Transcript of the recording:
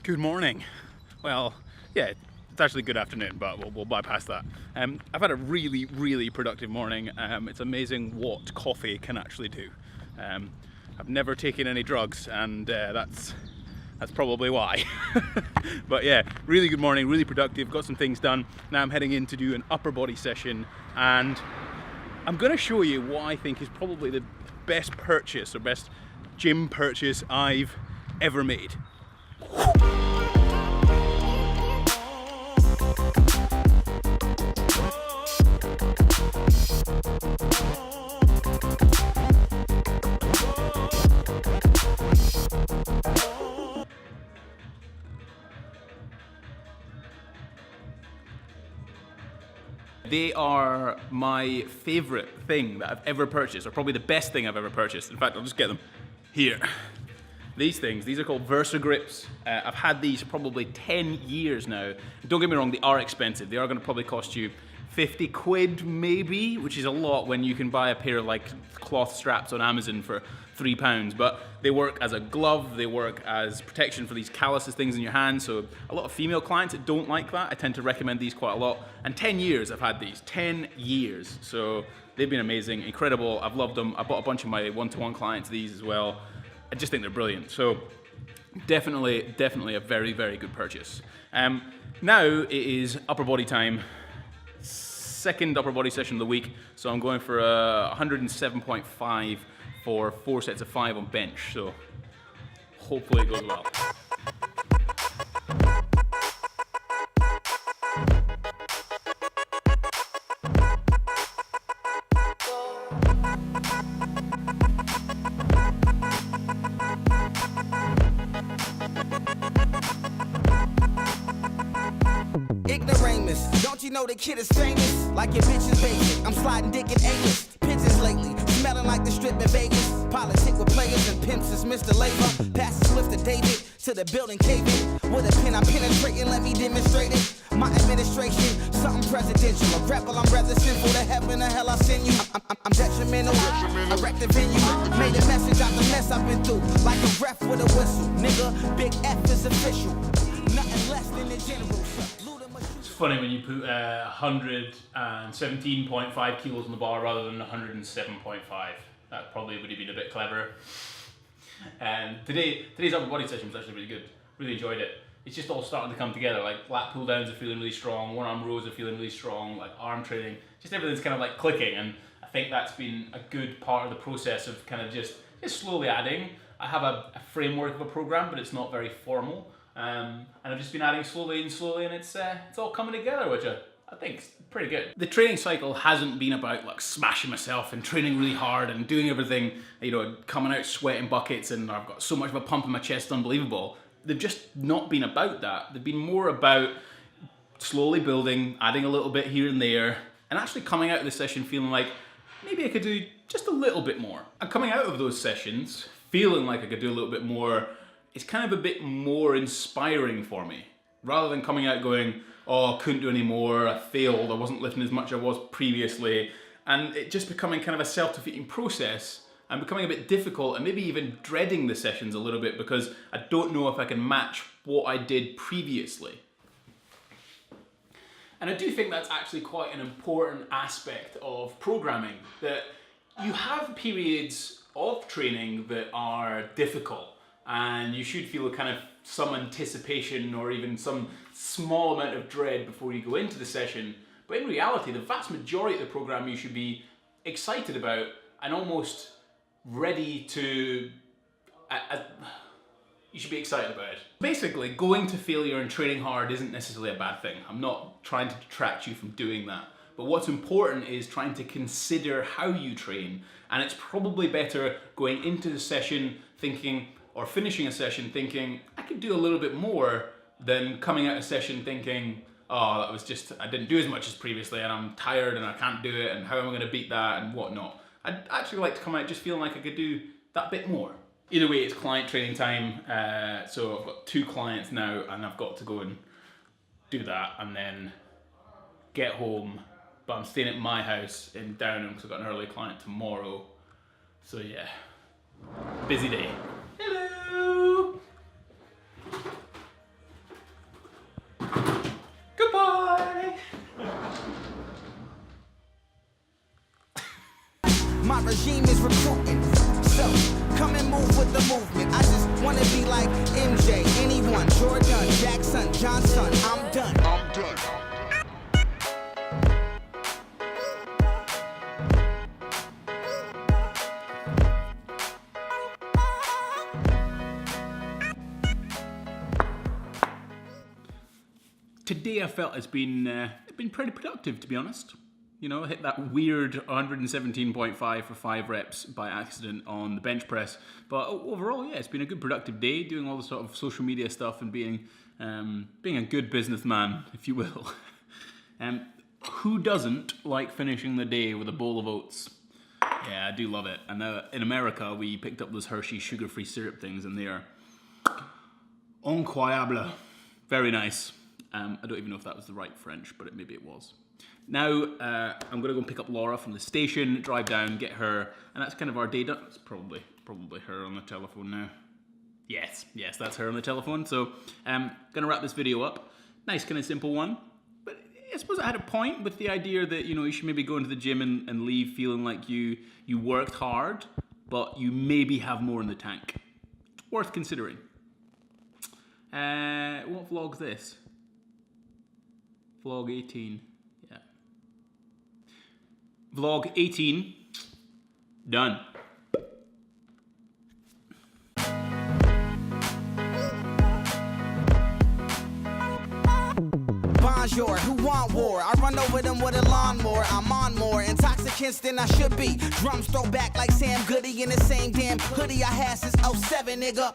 Good morning. Well, yeah, it's actually good afternoon, but we'll bypass that. I've had a really productive morning. It's amazing what coffee can actually do. I've never taken any drugs, and that's probably why. But yeah, really good morning, really productive, got some things done. Now I'm heading in to do an upper body session, and I'm going to show you what I think is probably the best purchase or best gym purchase I've ever made. They are my favorite thing that I've ever purchased, or probably the best thing I've ever purchased. In fact, I'll just get them here. These are called Versaa Grips. I've had these probably 10 years now. Don't get me wrong, they are expensive. They are gonna probably cost you 50 quid maybe, which is a lot when you can buy a pair of like cloth straps on Amazon for £3, but they work as a glove, they work as protection for these calluses things in your hands, so a lot of female clients that don't like that, I tend to recommend these quite a lot. And 10 years I've had these, 10 years. So they've been amazing, incredible, I've loved them. I bought a bunch of my one-to-one clients these as well. I just think they're brilliant. So definitely a very good purchase. Now it is upper body time. Second upper body session of the week, so I'm going for a 107.5 for 4 sets of 5 on bench, so hopefully it goes well. Ignoramus, don't you know the kid is famous? Like your bitch is basic, I'm sliding dick in Amos. Pigeons lately, smelling like the strip in Vegas. Politic with players and pimps is Mr. Labor. Pass the Swift to David, to the building caving. With a pen I'm penetrating, let me demonstrate it. My administration, something presidential. A rebel, I'm rather sinful. To heaven or hell I send you. I'm detrimental, I wrecked the venue. Made a message out the mess I've been through. Like a ref with a whistle, nigga, big F is official. Nothing less than the general. It's funny when you put 117.5 kilos on the bar rather than 107.5. That probably would have been a bit clever. Today's upper body session was actually really good. Really enjoyed it. It's just all starting to come together. Like lat pull downs are feeling really strong, one arm rows are feeling really strong, like arm training. Just everything's kind of like clicking, and I think that's been a good part of the process of kind of just slowly adding. I have a framework of a program, but it's not very formal. And I've just been adding slowly, and it's all coming together, which I think is pretty good. The training cycle hasn't been about like smashing myself and training really hard and doing everything, you know, coming out sweating buckets and I've got so much of a pump in my chest, unbelievable. They've just not been about that. They've been more about slowly building, adding a little bit here and there, and actually coming out of the session feeling like maybe I could do just a little bit more. And coming out of those sessions feeling like I could do a little bit more, it's kind of a bit more inspiring for me. Rather than coming out going, oh, I couldn't do any more, I failed, I wasn't lifting as much as I was previously, and it just becoming kind of a self-defeating process and becoming a bit difficult and maybe even dreading the sessions a little bit because I don't know if I can match what I did previously. And I do think that's actually quite an important aspect of programming, that you have periods of training that are difficult, and you should feel kind of some anticipation or even some small amount of dread before you go into the session. But in reality, the vast majority of the program you should be excited about and almost ready to... you should be excited about it. Basically, going to failure and training hard isn't necessarily a bad thing. I'm not trying to detract you from doing that. But what's important is trying to consider how you train. And it's probably better going into the session thinking, or finishing a session thinking, I could do a little bit more, than coming out of a session thinking, oh, that was just, I didn't do as much as previously and I'm tired and I can't do it and how am I going to beat that and whatnot. I'd actually like to come out just feeling like I could do that bit more. Either way, it's client training time, so I've got 2 clients now and I've got to go and do that and then get home, but I'm staying at my house in Downham because I've got an early client tomorrow. So yeah, busy day. Hello! My regime is recruiting. So, come and move with the movement. I just wanna be like MJ, anyone, Jordan, Jackson, Johnson. I'm done. I'm done. Today I felt it's been pretty productive, to be honest. You know, I hit that weird 117.5 for 5 reps by accident on the bench press. But overall, yeah, it's been a good productive day, doing all the sort of social media stuff and being a good businessman, if you will. Who doesn't like finishing the day with a bowl of oats? Yeah, I do love it. And in America, we picked up those Hershey sugar-free syrup things, and they are incroyable. Very nice. I don't even know if that was the right French, but maybe it was. Now, I'm going to go and pick up Laura from the station, drive down, get her, and that's kind of our day done. It's probably her on the telephone now. Yes, that's her on the telephone. So, going to wrap this video up. Nice kind of simple one. But I suppose I had a point with the idea that, you know, you should maybe go into the gym and leave feeling like you worked hard, but you maybe have more in the tank. Worth considering. What vlog's this? Vlog 18, yeah. Vlog 18, done. Bonjour, who want war? I run over them with a lawnmower. I'm on more intoxicants than I should be. Drums throw back like Sam Goody in the same damn hoodie I had since 07, nigga.